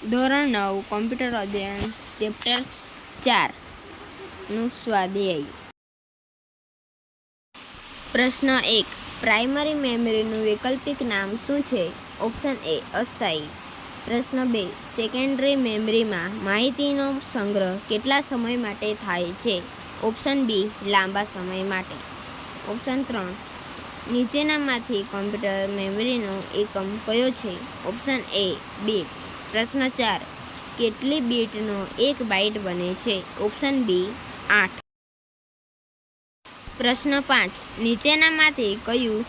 ધોરણ 9 કોમ્પ્યુટર અધ્યયન ચેપ્ટર 4નું સ્વાધ્યાય. પ્રશ્ન 1. પ્રાઇમરી મેમરીનું વૈકલ્પિક નામ શું છે? ઓપ્શન એ અસ્થાયી. પ્રશ્ન 2. સેકન્ડરી મેમરીમાં માહિતીનો સંગ્રહ કેટલા સમય માટે થાય છે? ઓપ્શન બી લાંબા સમય માટે. ઓપ્શન 3. નીચેનામાંથી કોમ્પ્યુટર મેમરીનો એકમ કયો છે? Option A bit. પ્રશ્ન 4. કેટલી બીટનો એક બાઇટ બને છે? Option B 8. પ્રશ્ન 5. નીચેનામાંથી કયું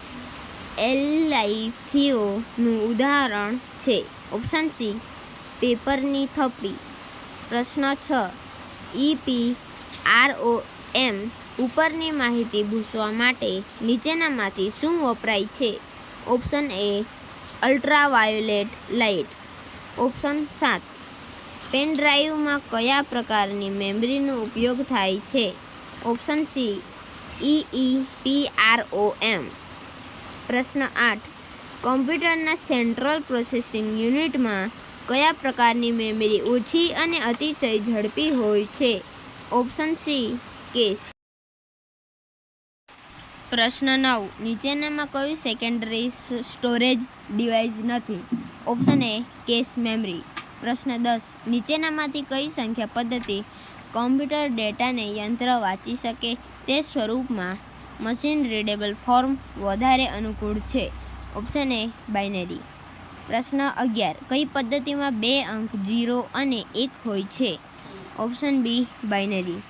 LIFOનું ઉદાહરણ છે? ઓપ્શન સી પેપરની થપ્પી. પ્રશ્ન 6. EPROM ઉપરની માહિતી ભૂંસવા માટે નીચેનામાંથી શું વપરાય છે? Option A ultraviolet light. Option 7. Pen ડ્રાઈવમાં કયા પ્રકારની મેમરીનો ઉપયોગ થાય છે? Option C EEPROM. પ્રશ્ન 8. કોમ્પ્યુટરના સેન્ટ્રલ પ્રોસેસિંગ યુનિટમાં કયા પ્રકારની મેમરી ઓછી અને અતિશય ઝડપી હોય છે? Option C cache. પ્રશ્ન 9. નીચેનામાં કયું સેકન્ડરી સ્ટોરેજ ડિવાઇસ નથી? Option A cache memory. પ્રશ્ન 10. નીચેનામાંથી કઈ સંખ્યા પદ્ધતિ કોમ્પ્યુટર ડેટાને યંત્ર વાંચી શકે તે સ્વરૂપમાં મશીન રીડેબલ ફોર્મ વધારે અનુકૂળ છે? ઓપ્શન એ બાઇનરી. પ્રશ્ન 11. કઈ પદ્ધતિમાં 2 અંક 0 અને 1 હોય છે? Option B binary.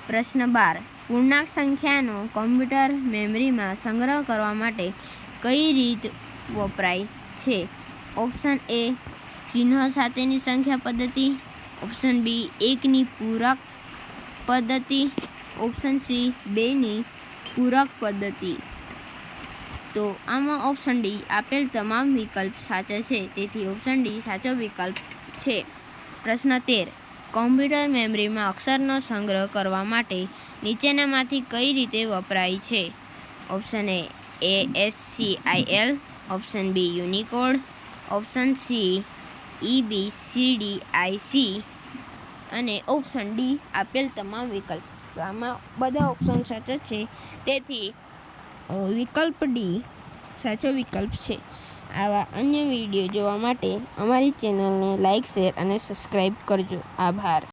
પ્રશ્ન 12. પૂર્ણાંક સંખ્યાનો કોમ્પ્યુટર મેમરીમાં સંગ્રહ કરવા માટે કઈ રીત વપરાય છે? ઓપ્શન એ ચિહ્ન સાથેની સંખ્યા પદ્ધતિ. ઓપ્શન બી 1ની પૂરક પદ્ધતિ. ઓપ્શન સી 2ની પૂરક પદ્ધતિ. તો આમાં ઓપ્શન ડી આપેલ તમામ વિકલ્પ સાચા છે, તેથી ઓપ્શન ડી સાચો વિકલ્પ છે. પ્રશ્ન 13. કોમ્પ્યુટર મેમરીમાં અક્ષરનો સંગ્રહ કરવા માટે નીચેનામાંથી કઈ રીતે વપરાય છે? Option A ASCII. Option B Unicode. Option C EBCDIC અને ઓપ્શન ડી આપેલ તમામ વિકલ્પ. તો આમાં બધા ઓપ્શન સાચા છે, તેથી વિકલ્પ ડી સાચો વિકલ્પ છે. આવા અન્ય વિડીયો જોવા માટે અમારી ચેનલને લાઇક, શેર અને સબસ્ક્રાઈબ કરજો. આભાર.